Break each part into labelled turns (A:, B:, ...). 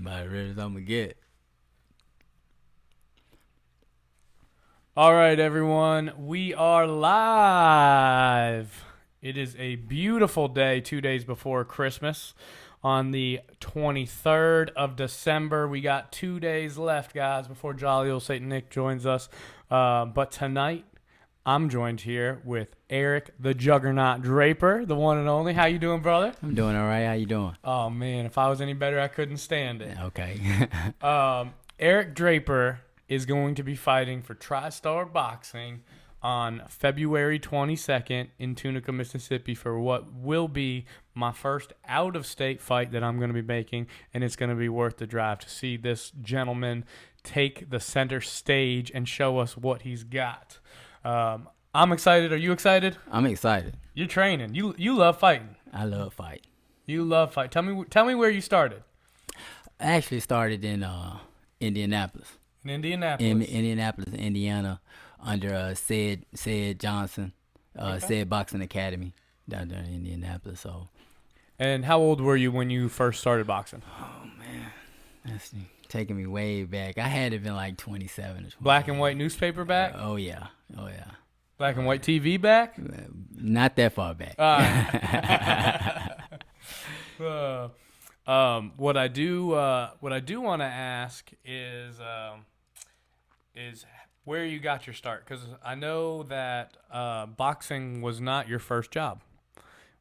A: About as ready as I'm gonna get.
B: All right, everyone. We are live. It is a beautiful day, 2 days before Christmas. On the 23rd of December. We got 2 days left, guys, before Jolly Old Saint Nick joins us. But tonight, I'm joined here with Eric the Juggernaut Draper, the one and only. How you doing, brother?
A: I'm doing all right. How you doing?
B: Oh, man, if I was any better, I couldn't stand it.
A: Okay.
B: Eric Draper is going to be fighting for TriStar Boxing on February 22nd in Tunica, Mississippi for what will be my first out-of-state fight that I'm going to be making, and it's going to be worth the drive to see this gentleman take the center stage and show us what he's got. I'm excited. Are you excited?
A: I'm excited.
B: You're training. You love fighting.
A: I love fight.
B: You love fight. Tell me where you started.
A: I actually started in Indianapolis.
B: In Indianapolis.
A: In Indianapolis, Indiana, under Sid Johnson, Sid Boxing Academy down there in Indianapolis. So.
B: And how old were you when you first started boxing?
A: Oh man, that's taking me way back. I had to been like 27 or 28.
B: Black and white newspaper back?
A: Oh yeah.
B: Black and white TV back?
A: Not that far back.
B: What I do want to ask is where you got your start, because I know that boxing was not your first job.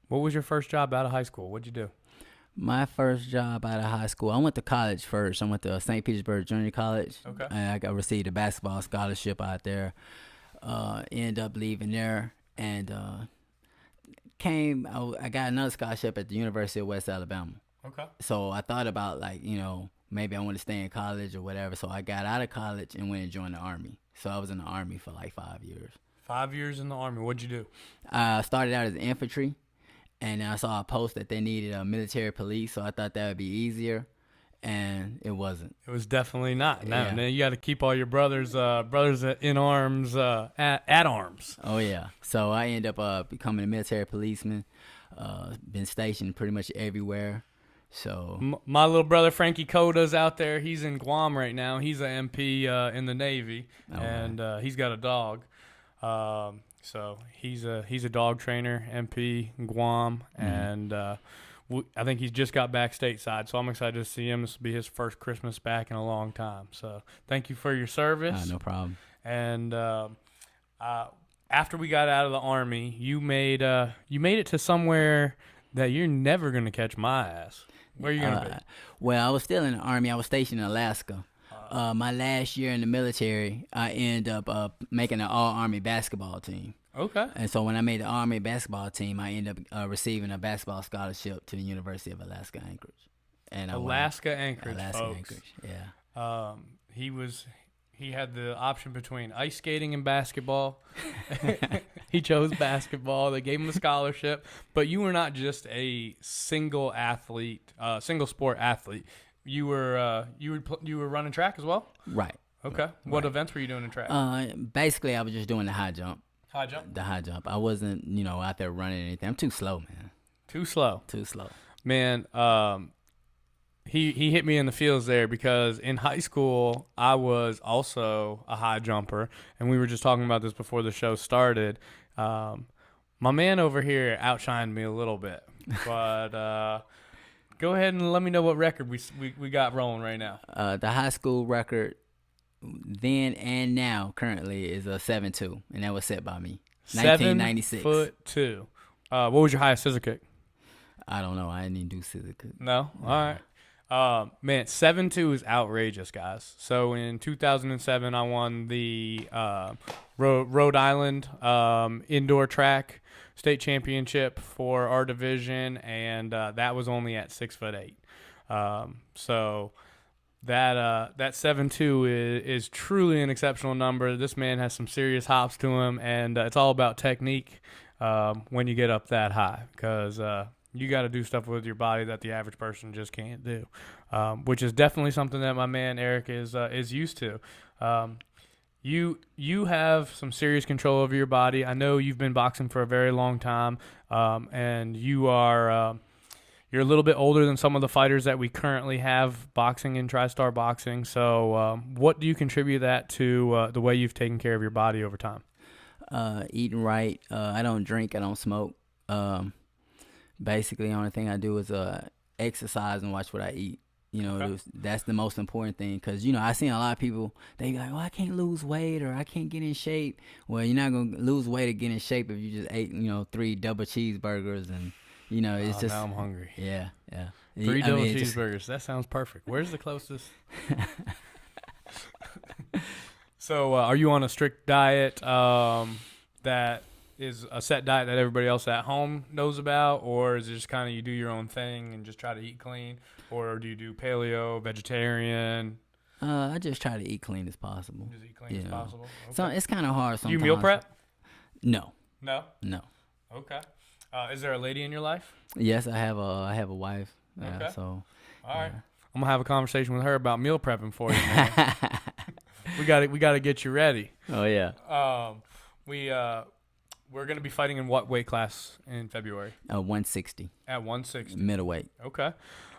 B: What was your first job out of high school? What'd you do?
A: My first job out of high school, I went to college first. I went to St. Petersburg Junior College.
B: Okay.
A: And I received a basketball scholarship out there. Ended up leaving there and I got another scholarship at the University of West Alabama.
B: Okay.
A: So I thought about maybe I want to stay in college or whatever. So I got out of college and went and joined the Army. So I was in the Army for like 5 years.
B: 5 years in the Army. What'd you do?
A: I started out as infantry, and I saw a post that they needed a military police. So I thought that would be easier, and it wasn't.
B: It was definitely not. Now,
A: Yeah.
B: man, you got to keep all your brothers in arms at arms.
A: Oh yeah. So I ended up becoming a military policeman. Been stationed pretty much everywhere. So
B: My little brother Frankie Coda's out there. He's in Guam right now. He's an MP in the Navy, and he's got a dog. So he's a dog trainer, MP in Guam, and I think he's just got back stateside. So I'm excited to see him. This will be his first Christmas back in a long time. So thank you for your service.
A: no problem.
B: And after we got out of the Army, you made it to somewhere that you're never gonna catch my ass. Where are you going to be?
A: Well, I was still in the Army. I was stationed in Alaska. My last year in the military, I ended up making an all-Army basketball team.
B: Okay.
A: And so when I made the Army basketball team, I ended up receiving a basketball scholarship to the University of Alaska Anchorage. And
B: Alaska Anchorage,
A: Alaska
B: folks.
A: Anchorage, yeah.
B: He had the option between ice skating and basketball. He chose basketball. They gave him a scholarship. But you were not just a single sport athlete. You were running track as well?
A: Right.
B: Okay. What events were you doing in track?
A: Basically, I was just doing the high jump.
B: High jump?
A: The high jump. I wasn't, out there running anything. I'm too slow, man.
B: Too slow.
A: Too slow.
B: Man, He hit me in the feels there, because in high school I was also a high jumper, and we were just talking about this before the show started. My man over here outshined me a little bit, but go ahead and let me know what record we got rolling right now.
A: The high school record then and now currently is a 7.2, and that was set by me. 1996.
B: 7'2". What was your highest scissor kick?
A: I don't know. I didn't even do scissor kick.
B: No? All right. Man, 7'2" is outrageous, guys. So in 2007, I won the Rhode Island indoor track state championship for our division, and that was only at 6'8". So that 7'2" is truly an exceptional number. This man has some serious hops to him, and it's all about technique when you get up that high, because you got to do stuff with your body that the average person just can't do, which is definitely something that my man Eric is used to. You have some serious control over your body. I know you've been boxing for a very long time, and you're You're a little bit older than some of the fighters that we currently have boxing in TriStar Boxing. So what do you contribute that to the way you've taken care of your body over time?
A: Eating right. I don't drink. I don't smoke. Basically, the only thing I do is exercise and watch what I eat.
B: Okay.
A: That's the most important thing, because I seen a lot of people, they be like, oh, I can't lose weight or I can't get in shape. Well, you're not gonna lose weight or get in shape if you just ate 3 double cheeseburgers, and it's just,
B: now I'm hungry.
A: yeah.
B: 3 double
A: It's just-
B: cheeseburgers. That sounds perfect. Where's the closest? So are you on a strict diet that is a set diet that everybody else at home knows about, or is it just kind of you do your own thing and just try to eat clean, or do you do paleo, vegetarian?
A: I just try to eat clean as possible.
B: Just eat clean as possible. Okay.
A: So it's kind of hard sometimes.
B: You meal prep?
A: No.
B: No. Okay. Is there a lady in your life?
A: Yes, I have a wife.
B: Okay.
A: So.
B: All right. I'm gonna have a conversation with her about meal prepping for you, man. we gotta get you ready.
A: Oh yeah.
B: We're gonna be fighting in what weight class in February?
A: 160.
B: At 160.
A: Middleweight.
B: Okay.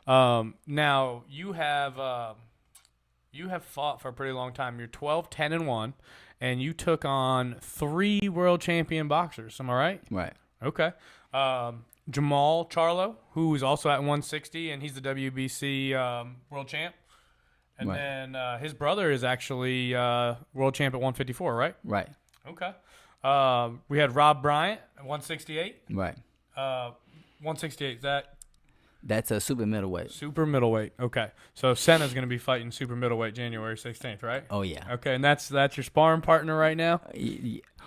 B: Now you have fought for a pretty long time. You're 12-10-1, and you took on 3 world champion boxers. Am I right?
A: Right.
B: Okay. Jamal Charlo, who is also at 160, and he's the WBC world champ. And
A: Right.
B: then his brother is actually world champ at 154, right?
A: Right.
B: Okay. We had Rob Bryant at 168.
A: Right.
B: 168, is that
A: That's a super middleweight.
B: super middleweight? Okay. So Senna's going to be fighting super middleweight January 16th, right?
A: Oh yeah.
B: Okay, and that's your sparring partner right now?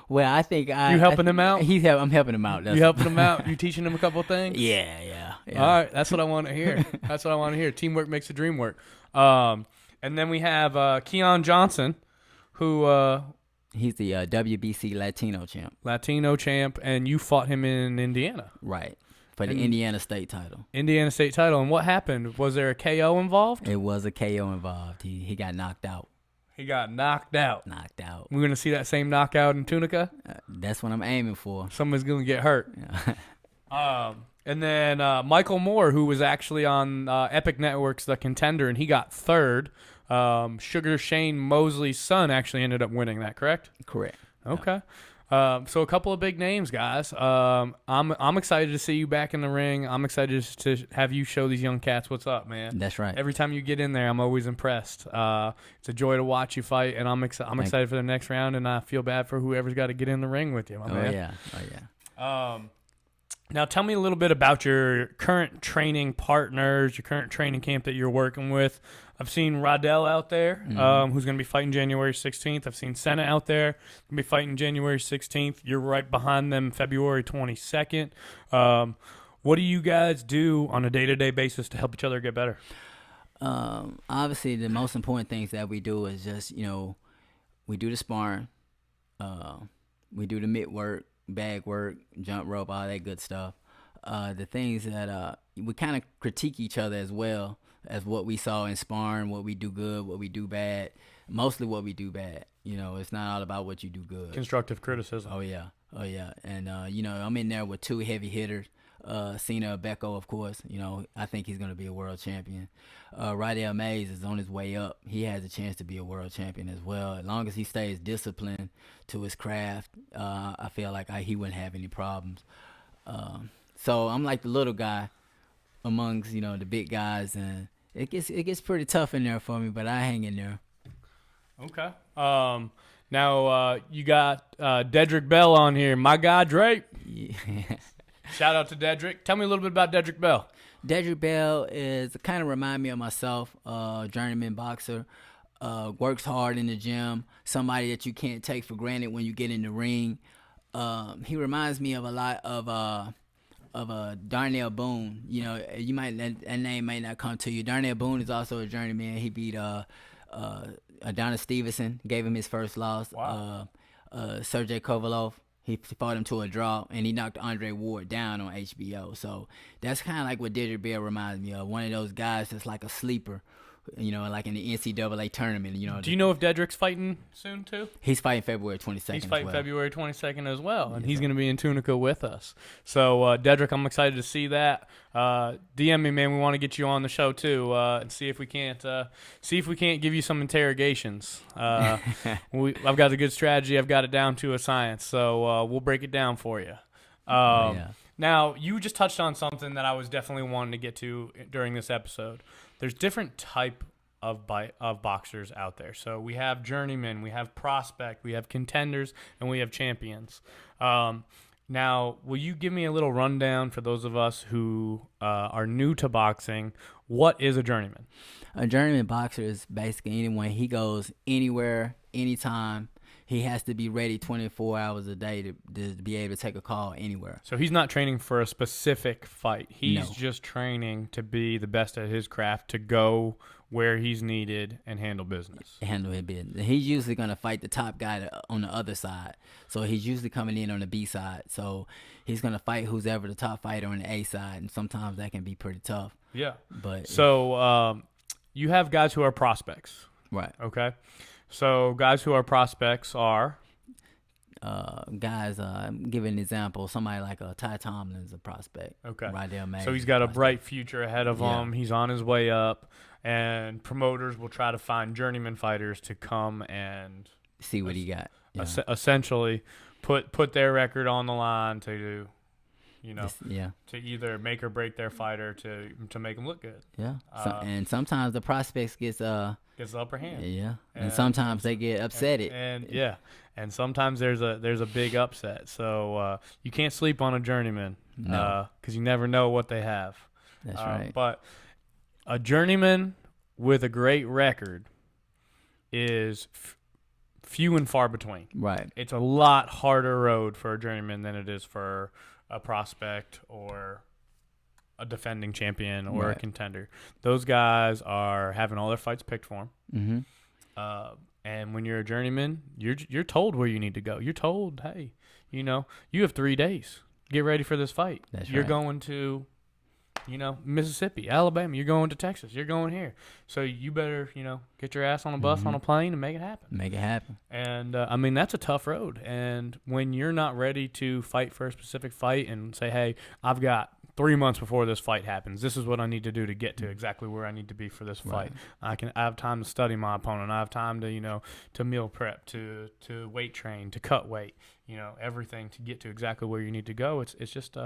A: Well, I think
B: You helping him out?
A: I'm helping him out.
B: You helping him out? You teaching him a couple of things?
A: Yeah.
B: All right, that's what I want to hear. That's what I want to hear. Teamwork makes the dream work. And then we have Keon Johnson, who
A: He's the WBC Latino champ.
B: And you fought him in Indiana.
A: Right. For the
B: And-
A: Indiana state title.
B: Indiana state title. And what happened? Was there a KO involved?
A: It was a KO involved. He got knocked out.
B: He got knocked out.
A: We're
B: We're going to see that same knockout in Tunica?
A: That's what I'm aiming for.
B: Someone's going to get hurt. And then Michael Moore, who was actually on Epic Network's The Contender, and he got 3rd. Sugar Shane Mosley's son actually ended up winning that, correct?
A: Correct.
B: Okay. So a couple of big names, guys. I'm excited to see you back in the ring. I'm excited to have you show these young cats what's up, man.
A: That's right.
B: Every time you get in there, I'm always impressed. It's a joy to watch you fight, and I'm excited for the next round, and I feel bad for whoever's got to get in the ring with you, my man.
A: Oh yeah.
B: Now tell me a little bit about your current training partners, your current training camp that you're working with. I've seen Rodell out there, who's going to be fighting January 16th. I've seen Senna out there, going to be fighting January 16th. You're right behind them February 22nd. What do you guys do on a day-to-day basis to help each other get better?
A: Obviously, the most important things that we do is just, we do the sparring, we do the mitt work, bag work, jump rope, all that good stuff. The things that we kind of critique each other as well as what we saw in sparring, what we do good, what we do bad. Mostly what we do bad. It's not all about what you do good.
B: Constructive criticism.
A: Oh yeah. And I'm in there with 2 heavy hitters. Cena Becco, of course. I think he's gonna be a world champion. Rydell Mays is on his way up. He has a chance to be a world champion as well. As long as he stays disciplined to his craft, I feel like he wouldn't have any problems. So I'm like the little guy amongst the big guys, and it gets pretty tough in there for me, but I hang in there.
B: Okay. Now you got Dedrick Bell on here. My guy Drape.
A: Yeah.
B: Shout out to Dedrick. Tell me a little bit about Dedrick Bell.
A: Dedrick Bell is kind of remind me of myself, journeyman boxer, works hard in the gym, somebody that you can't take for granted when you get in the ring. He reminds me of a lot of Darnell Boone. You might that name might not come to you. Darnell Boone is also a journeyman. He beat Adonis Stevenson, gave him his first loss.
B: Wow.
A: Sergey Kovalov, he fought him to a draw, and he knocked Andre Ward down on HBO. So that's kind of like what Dedrick Bell reminds me of. One of those guys that's like a sleeper like in the NCAA tournament.
B: Do you know if Dedrick's fighting soon too?
A: He's fighting February 22nd.
B: He's fighting
A: as well.
B: February 22nd as well, and he's
A: sir.
B: going to be in Tunica with us. So, Dedrick, I'm excited to see that. DM me, man. We want to get you on the show too, and see if we can't give you some interrogations. I've got a good strategy. I've got it down to a science. So we'll break it down for you.
A: Yeah.
B: Now, you just touched on something that I was definitely wanting to get to during this episode. There's different type of boxers out there. So we have journeymen, we have prospect, we have contenders, and we have champions. Now, will you give me a little rundown for those of us who are new to boxing? What is a journeyman?
A: A journeyman boxer is basically anyone. He goes anywhere, anytime. He has to be ready 24 hours a day to be able to take a call anywhere.
B: So he's not training for a specific fight. He's just training to be the best at his craft, to go where he's needed and handle business.
A: Handle his business. He's usually going to fight the top guy on the other side. So he's usually coming in on the B side. So he's going to fight who's ever the top fighter on the A side. And sometimes that can be pretty tough.
B: Yeah.
A: But
B: so you have guys who are prospects.
A: Right.
B: Okay. So guys who are prospects are
A: guys. Give an example. Somebody like Ty Tomlin's a prospect.
B: Okay.
A: Right there, man.
B: So he's got a bright future ahead of him. He's on his way up, and promoters will try to find journeyman fighters to come and
A: see what he got.
B: Essentially, put their record on the line to to either make or break their fighter to make them look good.
A: Yeah. And sometimes the prospects gets the
B: upper hand.
A: Yeah. And sometimes they get upset.
B: And sometimes there's a big upset. So you can't sleep on a journeyman.
A: No.
B: Because you never know what they have.
A: That's right.
B: But a journeyman with a great record is few and far between.
A: Right.
B: It's a lot harder road for a journeyman than it is for a prospect or a defending champion or a contender. Those guys are having all their fights picked for them.
A: Mm-hmm.
B: And when you're a journeyman, you're told where you need to go. You're told, hey, you have 3 days. Get ready for this fight. You're going to, Mississippi, Alabama. You're going to Texas. You're going here. So you better, get your ass on a bus, on a plane, and make it happen.
A: Make it happen.
B: And, that's a tough road. And when you're not ready to fight for a specific fight and say, hey, I've got 3 months before this fight happens, this is what I need to do to get to exactly where I need to be for this fight. I have time to study my opponent. I have time to, to meal prep, to weight train, to cut weight, everything to get to exactly where you need to go. It's just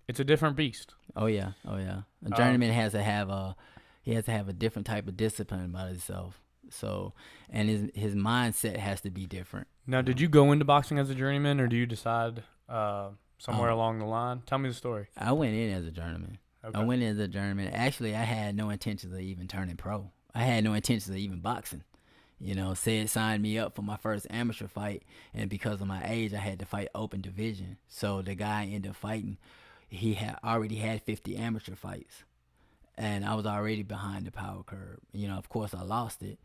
B: it's a different beast.
A: Oh yeah. A journeyman has to have a different type of discipline about himself. So, and his mindset has to be different.
B: Now, did you go into boxing as a journeyman, or do you decide somewhere along the line? Tell me the story.
A: I went in as a journeyman.
B: Okay.
A: I went in as a journeyman. Actually, I had no intentions of even turning pro. I had no intentions of even boxing. Said signed me up for my first amateur fight, and because of my age, I had to fight open division. So the guy I ended up fighting, he had already had 50 amateur fights, and I was already behind the power curve. Of course, I lost it,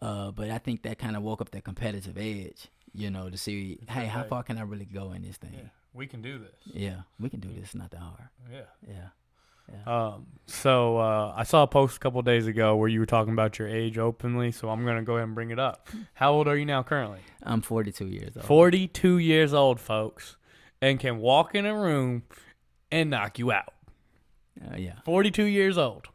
A: but I think that kind of woke up that competitive edge. To see, hey, how far can I really go in this thing?
B: Yeah, we can do this.
A: Yeah, we can do this. It's not that hard.
B: Yeah. So I saw a post a couple of days ago where you were talking about your age openly, so I'm going to go ahead and bring it up. How old are you now currently?
A: I'm 42 years old.
B: 42 years old, folks, and can walk in a room and knock you out. 42 years old.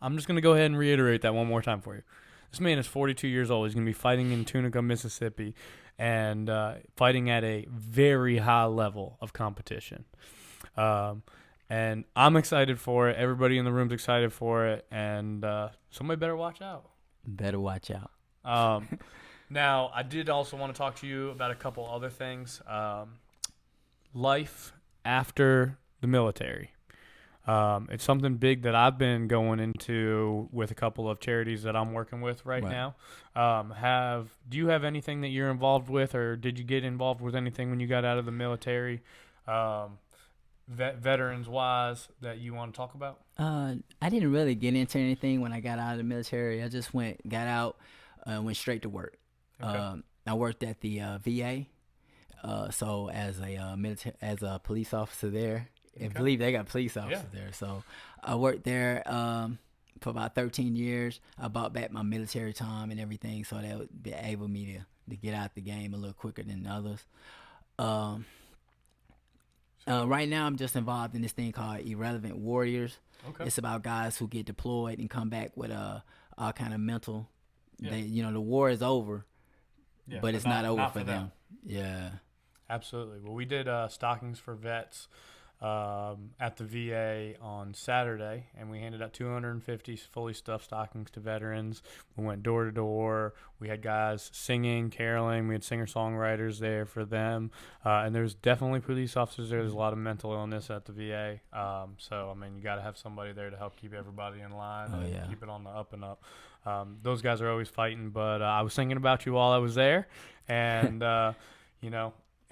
B: I'm just going to go ahead and reiterate that one more time for you. This man is 42 years old. He's going to be fighting in Tunica, Mississippi, and fighting at a very high level of competition. And I'm excited for it. Everybody in the room's excited for it. And somebody better watch out.
A: Better watch out.
B: Now, I did also want to talk to you about a couple other things. Life after the military. It's something big that I've been going into with a couple of charities that I'm working with right now. Do you have anything that you're involved with, or did you get involved with anything when you got out of the military, veterans-wise, that you want to talk about?
A: I didn't really get into anything when I got out of the military. I just got out, went straight to work.
B: Okay.
A: I worked at the VA, so as a police officer there. I believe they got police officers there. So I worked there for about 13 years. I bought back my military time and everything, so that would be able me to get out the game a little quicker than others. Um, right now, I'm just involved in this thing called Irrelevant Warriors.
B: Okay.
A: It's about guys who get deployed and come back with all kind of mental.
B: Yeah.
A: The war is over,
B: Yeah,
A: but it's not over
B: not
A: for them. Yeah.
B: Absolutely. Well, we did stockings for vets at the VA on Saturday, and we handed out 250 fully stuffed stockings to veterans. We went door to door. We had guys singing, caroling. We had singer-songwriters there for them. And there's definitely police officers there. There's a lot of mental illness at the VA. So, I mean, you got to have somebody there to help keep everybody in line and keep it on the up and up. Those guys are always fighting, but I was thinking about you while I was there. And,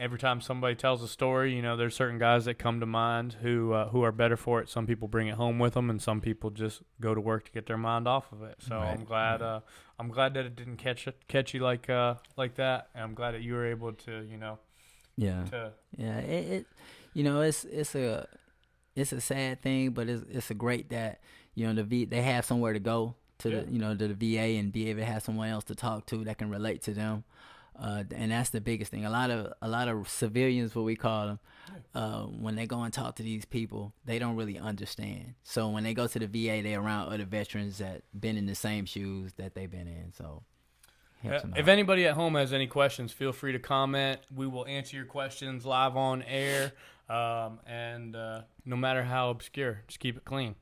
B: every time somebody tells a story, there's certain guys that come to mind who are better for it. Some people bring it home with them, and some people just go to work to get their mind off of it. So right. I'm glad that it didn't catch you like that, and I'm glad that you were able to,
A: it's a sad thing, but it's a great that they have somewhere to go to the VA and be able to have someone else to talk to that can relate to them. And that's the biggest thing. A lot of civilians, what we call them, when they go and talk to these people, they don't really understand. So when they go to the VA, they're around other veterans that been in the same shoes that they've been in. So
B: if anybody at home has any questions, feel free to comment. We will answer your questions live on air, and no matter how obscure, just keep it clean.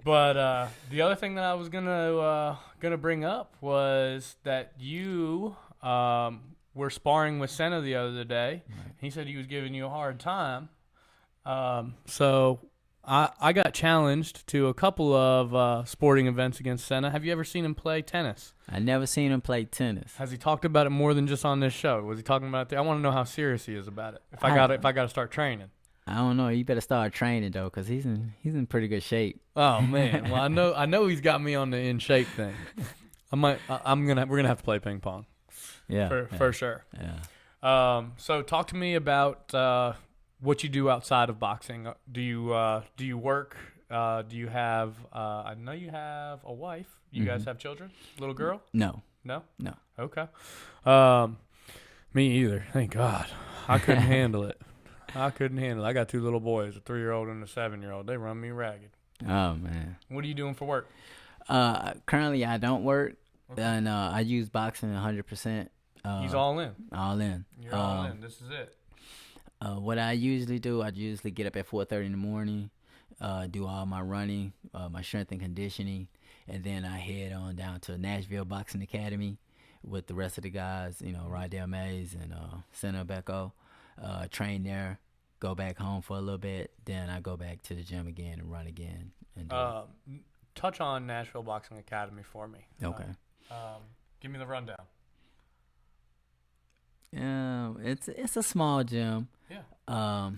B: But the other thing that I was gonna bring up was that you were sparring with Senna the other day. Right. He said he was giving you a hard time. So I got challenged to a couple of sporting events against Senna. Have you ever seen him play tennis?
A: I never seen him play tennis.
B: Has he talked about it more than just on this show? Was he talking about it there? I want to know how serious he is about it. If I got to start training.
A: I don't know. You better start training though, cause he's in pretty good shape.
B: Oh man, well I know he's got me on the in shape thing. We're gonna have to play ping pong.
A: Yeah,
B: for sure.
A: Yeah.
B: So talk to me about what you do outside of boxing. Do you work? Do you have? I know you have a wife. You guys have children? Little girl?
A: No.
B: No.
A: No.
B: Okay. Me either. Thank God. I couldn't handle it. I got two little boys, a 3-year-old and a 7-year-old. They run me ragged.
A: Oh, man.
B: What are you doing for work?
A: Currently, I don't work, and I use boxing 100%.
B: He's all in.
A: All in.
B: You're all in. This is it.
A: What I usually do, I usually get up at 4:30 in the morning, do all my running, my strength and conditioning, and then I head on down to Nashville Boxing Academy with the rest of the guys, Rydell Mays and Senna Becko. Train there, go back home for a little bit, then I go back to the gym again and run again. And
B: touch on Nashville Boxing Academy for me.
A: Okay.
B: Give me the rundown.
A: It's a small gym.
B: Yeah.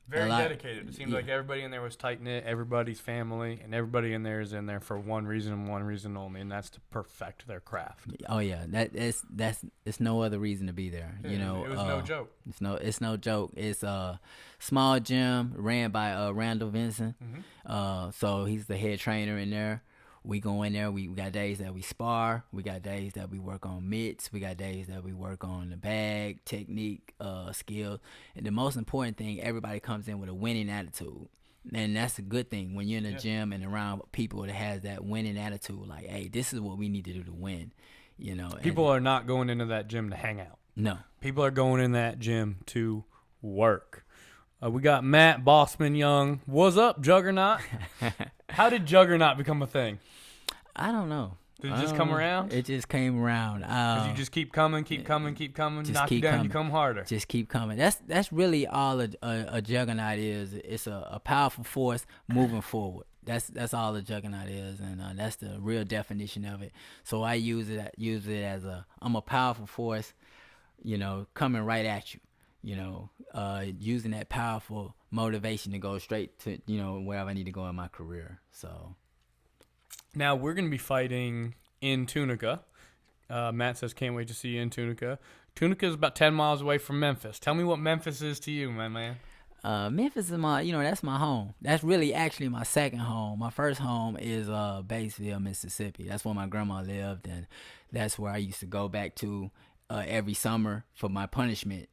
B: Very dedicated. It seems like everybody in there was tight knit. Everybody's family, and everybody in there is in there for one reason and one reason only, and that's to perfect their craft.
A: Oh yeah, it's no other reason to be there.
B: It was no joke.
A: It's no joke. It's a small gym ran by Randall Vincent.
B: Mm-hmm.
A: So he's the head trainer in there. We go in there. We got days that we spar. We got days that we work on mitts. We got days that we work on the bag, technique, skills. And the most important thing, everybody comes in with a winning attitude. And that's a good thing when you're in the gym and around people that has that winning attitude. Like, hey, this is what we need to do to win.
B: People are not going into that gym to hang out.
A: No.
B: People are going in that gym to work. We got Matt Bossman Young. What's up, Juggernaut? How did Juggernaut become a thing?
A: I don't know.
B: Did it just come around?
A: It just came around.
B: Because you just keep coming. Knock you down, you come harder.
A: Just keep coming. That's really all a Juggernaut is. It's a powerful force moving forward. That's all a Juggernaut is, and that's the real definition of it. So I use it as I'm a powerful force, coming right at you. Using that powerful motivation to go straight to, wherever I need to go in my career. So
B: now we're going to be fighting in Tunica. Matt says, can't wait to see you in Tunica. Tunica is about 10 miles away from Memphis. Tell me what Memphis is to you, my man.
A: Memphis is that's my home. That's really actually my second home. My first home is Batesville, Mississippi. That's where my grandma lived, and that's where I used to go back to every summer for my punishment.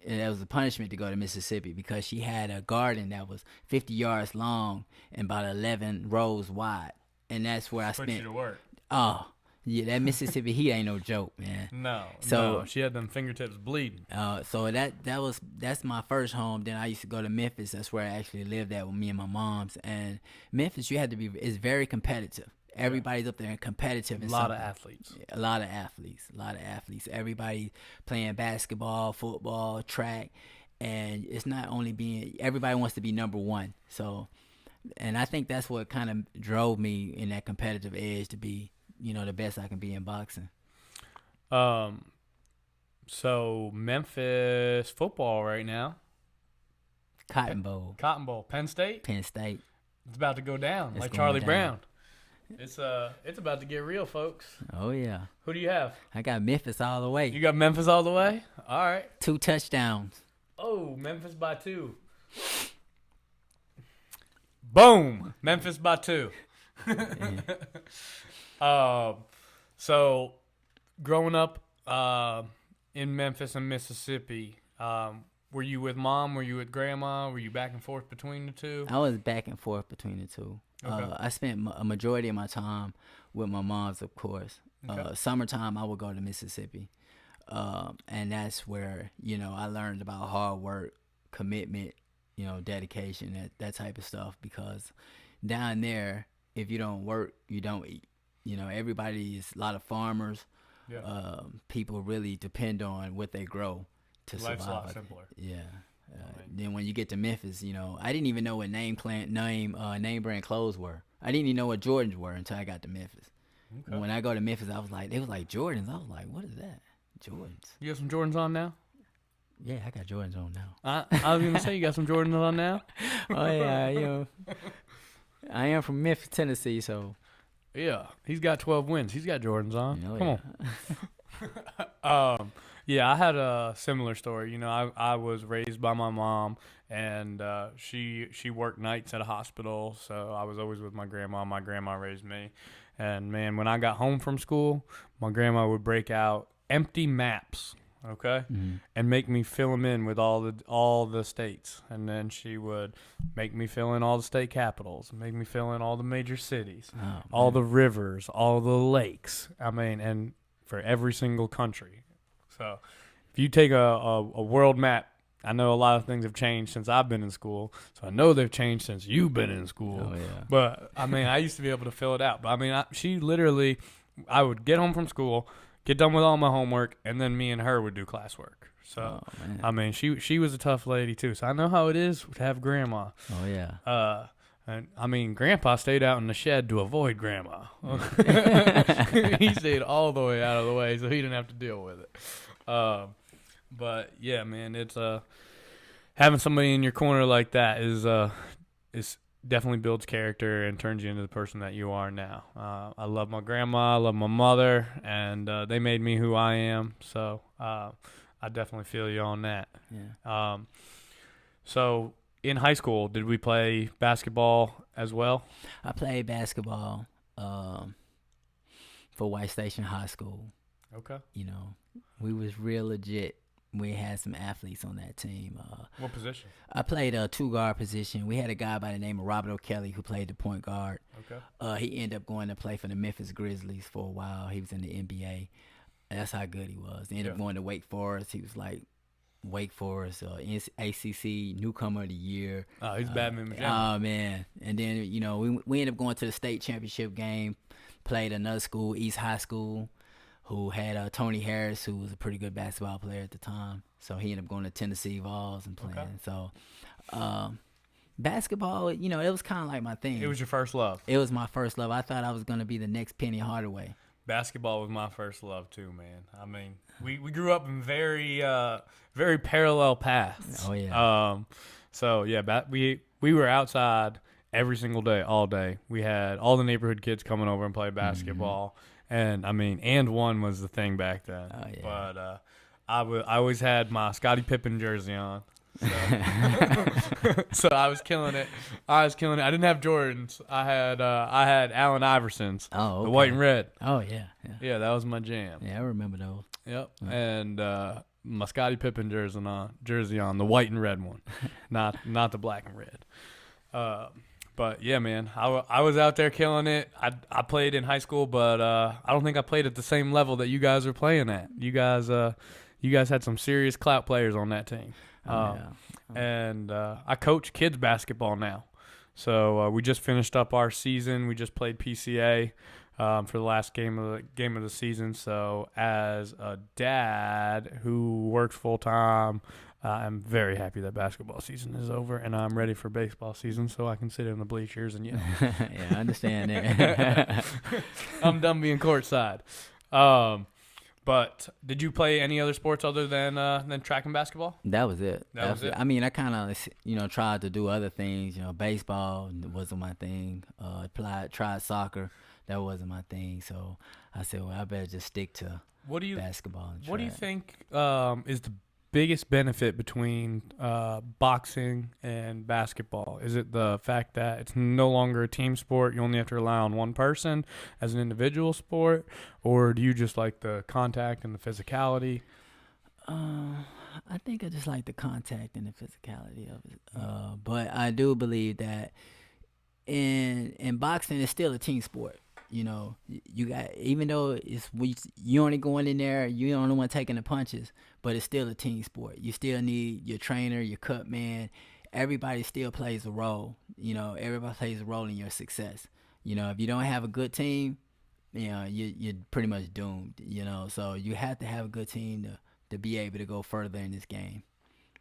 A: And that was a punishment to go to Mississippi because she had a garden that was 50 yards long and about 11 rows wide, and that's where I
B: Put you
A: spent.
B: to work.
A: Oh, yeah, that Mississippi heat ain't no joke, man.
B: No,
A: So
B: no, she had them fingertips bleeding.
A: so that's my first home. Then I used to go to Memphis. That's where I actually lived at with me and my moms. And Memphis, you had to be. It's very competitive. Everybody's up there and competitive.
B: A
A: And
B: lot of athletes.
A: A lot of athletes. A lot of athletes. Everybody playing basketball, football, track, and it's not only being. Everybody wants to be number one. So, and I think that's what kind of drove me in that competitive edge to be, the best I can be in boxing.
B: So Memphis football right now.
A: Cotton Bowl,
B: Penn State.
A: Penn State.
B: It's about to go down
A: It's
B: like
A: going
B: Charlie
A: down.
B: Brown. It's about to get real, folks.
A: Oh yeah.
B: Who do you have?
A: I got Memphis all the way.
B: You got Memphis all the way? All right.
A: 2 touchdowns.
B: Oh, Memphis by 2. Boom. Memphis by 2. So growing up in Memphis and Mississippi, were you with mom? Were you with grandma? Were you back and forth between the two?
A: I was back and forth between the two.
B: Okay.
A: I spent a majority of my time with my mom's, of course.
B: Okay.
A: Summertime, I would go to Mississippi. And that's where, I learned about hard work, commitment, dedication, that type of stuff. Because down there, if you don't work, you don't eat. Everybody is a lot of farmers.
B: Yeah.
A: People really depend on what they grow to
B: Life's
A: survive.
B: a lot simpler.
A: Yeah. Then when you get to Memphis, I didn't even know what name brand clothes were. I didn't even know what Jordans were until I got to Memphis.
B: Okay.
A: When I go to Memphis, they was like Jordans. I was like, what is that? Jordans.
B: You got some Jordans on now?
A: Yeah, I got Jordans on now.
B: I was gonna say you got some Jordans on now.
A: Oh yeah, I am from Memphis, Tennessee, so
B: Yeah, he's got 12 wins. He's got Jordans on.
A: yeah.
B: Come on. Yeah, I had a similar story. I was raised by my mom, and she worked nights at a hospital, so I was always with my grandma. My grandma raised me, and man, when I got home from school, my grandma would break out empty maps, okay, and make me fill them in with all the states, and then she would make me fill in all the state capitals, make me fill in all the major cities, all the rivers, all the lakes. And for every single country. So if you take a world map, I know a lot of things have changed since I've been in school. So I know they've changed since you've been in school.
A: Oh yeah.
B: But I used to be able to fill it out. But I would get home from school, get done with all my homework, and then me and her would do classwork. So, she was a tough lady too. So I know how it is to have grandma.
A: Oh yeah.
B: And Grandpa stayed out in the shed to avoid Grandma. He stayed all the way out of the way, so he didn't have to deal with it. But yeah, man, it's having somebody in your corner like that is definitely builds character and turns you into the person that you are now. I love my grandma, I love my mother, and they made me who I am. So I definitely feel you on that.
A: Yeah.
B: So in high school, did we play basketball as well?
A: I played basketball for White Station High School.
B: Okay.
A: We was real legit. We had some athletes on that team.
B: What position?
A: I played a 2-guard position. We had a guy by the name of Robert O'Kelly who played the point guard.
B: Okay.
A: He ended up going to play for the Memphis Grizzlies for a while. He was in the NBA. That's how good he was. He ended up going to Wake Forest. He was like Wake Forest, ACC Newcomer of the Year.
B: Oh, he's badminton.
A: Oh, man. And then, we ended up going to the state championship game, played another school, East High School, who had Tony Harris, who was a pretty good basketball player at the time. So he ended up going to Tennessee Vols and playing. Okay. So basketball, it was kind of like my thing.
B: It was your first love.
A: It was my first love. I thought I was going to be the next Penny Hardaway.
B: Basketball was my first love too, man. We grew up in very very parallel paths.
A: Oh yeah.
B: So yeah, we were outside every single day, all day. We had all the neighborhood kids coming over and play basketball, and and one was the thing back then.
A: Oh yeah.
B: But I always had my Scottie Pippen jersey on. So, so I was killing it. I didn't have Jordans. I had Allen Iversons,
A: Oh,
B: the white and red.
A: Oh yeah, yeah.
B: Yeah, that was my jam.
A: Yeah, I remember those.
B: Yep. And my Scottie Pippen jersey on the white and red one, not the black and red. But yeah, man, I was out there killing it. I played in high school, but I don't think I played at the same level that you guys are playing at. You guys had some serious clout players on that team. And I coach kids basketball now. So we just finished up our season. We just played PCA for the last game of the season. So as a dad who works full time, I'm very happy that basketball season is over, and I'm ready for baseball season so I can sit in the bleachers and yell.
A: Yeah, I understand that.
B: I'm done being courtside. But did you play any other sports other than track and basketball?
A: That was it.
B: That was it.
A: I mean, I kind of, tried to do other things. Baseball wasn't my thing. Tried soccer. That wasn't my thing. So I said, well, I better just stick to basketball and track.
B: What do you think is the biggest benefit between boxing and basketball? Is it the fact that it's no longer a team sport, you only have to rely on one person as an individual sport, or do you just like the contact and the physicality?
A: I think I just like the contact and the physicality of it. But I do believe that in boxing, it's still a team sport. You got, even though you only going in there, you the only one taking the punches, but it's still a team sport. You still need your trainer, your cut man. Everybody still plays a role. Everybody plays a role in your success. If you don't have a good team, you're pretty much doomed. So you have to have a good team to be able to go further in this game.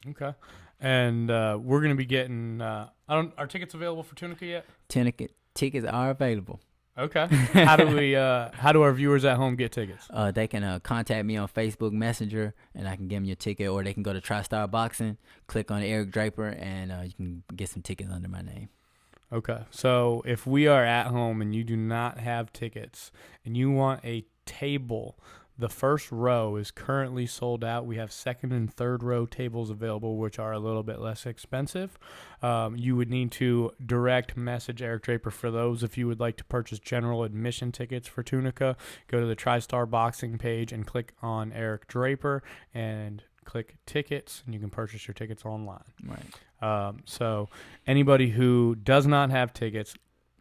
B: Okay. And we're gonna be getting. Are tickets available for Tunica yet?
A: Tickets are available.
B: Okay. How do our viewers at home get tickets?
A: They can contact me on Facebook Messenger, and I can give them your ticket, or they can go to TriStar Boxing, click on Eric Draper, and you can get some tickets under my name.
B: Okay. So if we are at home and you do not have tickets and you want a table, the first row is currently sold out. We have second and third row tables available, which are a little bit less expensive. You would need to direct message Eric Draper for those. If you would like to purchase general admission tickets for Tunica, go to the TriStar Boxing page and click on Eric Draper and click tickets, and you can purchase your tickets online.
A: Right.
B: So anybody who does not have tickets,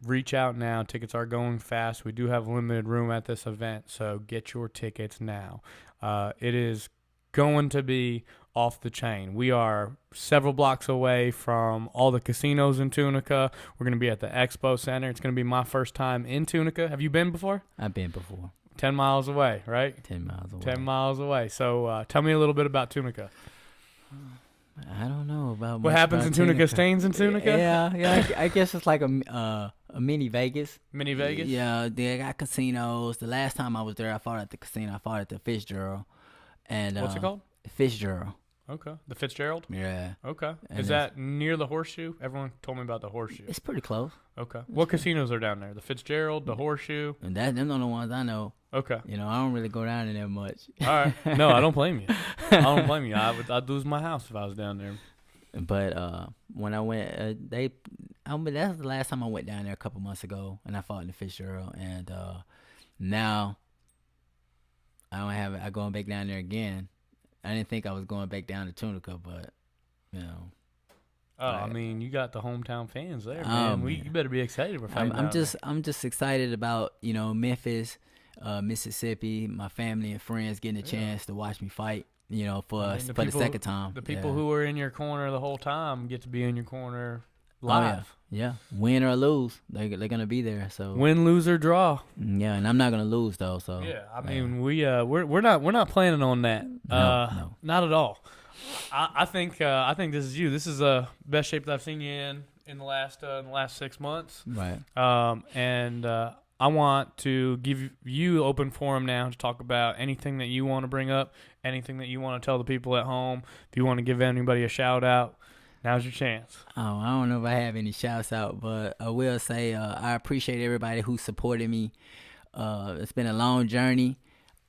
B: reach out now. Tickets are going fast. We do have limited room at this event, so get your tickets now. It is going to be off the chain. We are several blocks away from all the casinos in Tunica. We're going to be at the Expo Center. It's going to be my first time in Tunica. Have you been before?
A: I've been before.
B: 10 miles away, right?
A: 10 miles away.
B: 10 miles away. So tell me a little bit about Tunica.
A: I don't know about
B: what happens in Tunica stays in Tunica.
A: Yeah. I guess it's like a mini Vegas.
B: Mini Vegas.
A: Yeah, they got casinos. The last time I was there, I fought at the casino. I fought at the Fitzgerald. And
B: what's it called?
A: Fitzgerald.
B: Okay, the Fitzgerald.
A: Yeah.
B: Okay, is that near the Horseshoe? Everyone told me about the Horseshoe.
A: It's pretty close.
B: Okay, what casinos are down there? The Fitzgerald, the Horseshoe.
A: And them are the ones I know.
B: Okay.
A: I don't really go down in there much.
B: All right. No, I don't blame you. I'd lose my house if I was down there.
A: But when I went, that's the last time I went down there a couple months ago, and I fought in the Fitzgerald. And now I going back down there again. I didn't think I was going back down to Tunica, but
B: I mean, you got the hometown fans there, man. You better be excited for fighting.
A: I'm just excited about Memphis, Mississippi, my family and friends getting a chance to watch me fight. For the second time.
B: The people who were in your corner the whole time get to be in your corner live.
A: Oh, yeah. Win or lose, they're gonna be there. So
B: win, lose or draw.
A: Yeah, and I'm not gonna lose though. So
B: yeah, I mean we're not planning on that.
A: No.
B: Not at all. I think this is you. This is the best shape that I've seen you in the last 6 months.
A: Right.
B: And I want to give you open forum now to talk about anything that you want to bring up, anything that you want to tell the people at home. If you want to give anybody a shout out, now's your chance.
A: Oh, I don't know if I have any shouts out, but I will say I appreciate everybody who supported me. It's been a long journey,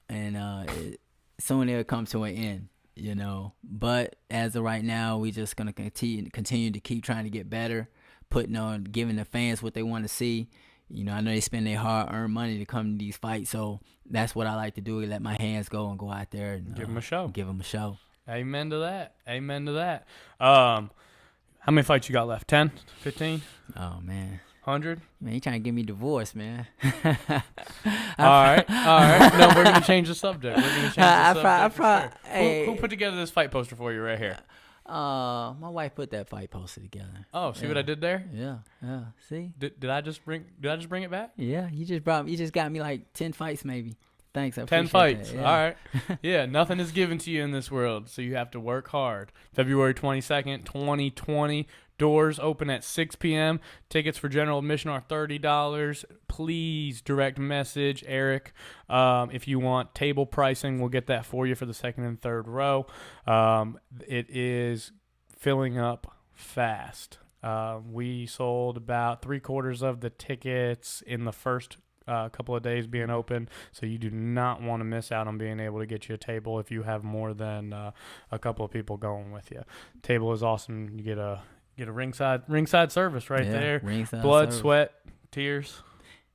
A: and soon it'll come to an end. you know. But as of right now, we just gonna continue to keep trying to get better, putting on, giving the fans what they want to see. You know, I know they spend their hard-earned money to come to these fights, so that's what I like to do. Let my hands go and go out there and
B: Give them a show.
A: Give them a show.
B: Amen to that. Amen to that. How many fights you got left? 10? 15?
A: Oh man.
B: 100?
A: Man, you trying to get me divorced, man.
B: All right. No, we're going to change the subject. Who put together this fight poster for you right here?
A: My wife put that fight poster together.
B: Oh, see what I did there?
A: Yeah. See?
B: Did I just bring it back?
A: Yeah, you just got me like 10 fights maybe. Thanks, I
B: 10
A: appreciate
B: fights.
A: that. Yeah.
B: All right. Yeah, nothing is given to you in this world, so you have to work hard. February 22nd, 2020. Doors open at 6 p.m. Tickets for general admission are $30. Please direct message Eric if you want table pricing. We'll get that for you for the second and third row. It is filling up fast. We sold about 3/4 of the tickets in the first couple of days being open, so you do not want to miss out on being able to get you a table if you have more than a couple of people going with you. Table is awesome. You get a ringside service right there. Blood,
A: service.
B: Sweat, tears.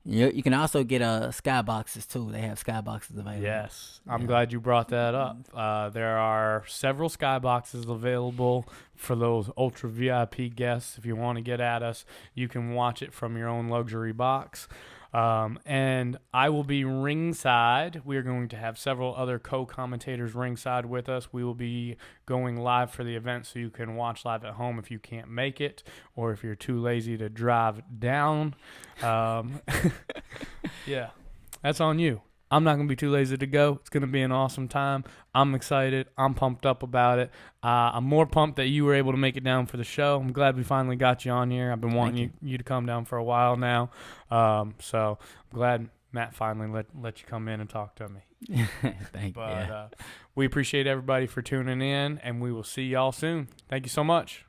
A: You can also get skyboxes too. They have skyboxes available.
B: Yes, I'm glad you brought that up. There are several skyboxes available for those ultra VIP guests. If you want to get at us, you can watch it from your own luxury box. And I will be ringside. We are going to have several other co-commentators ringside with us. We will be going live for the event, so you can watch live at home if you can't make it, or if you're too lazy to drive down. Yeah, that's on you. I'm not going to be too lazy to go. It's going to be an awesome time. I'm excited. I'm pumped up about it. I'm more pumped that you were able to make it down for the show. I'm glad we finally got you on here. I've been wanting you to come down for a while now. So I'm glad Matt finally let you come in and talk to me.
A: Thank you.
B: We appreciate everybody for tuning in, and we will see y'all soon. Thank you so much.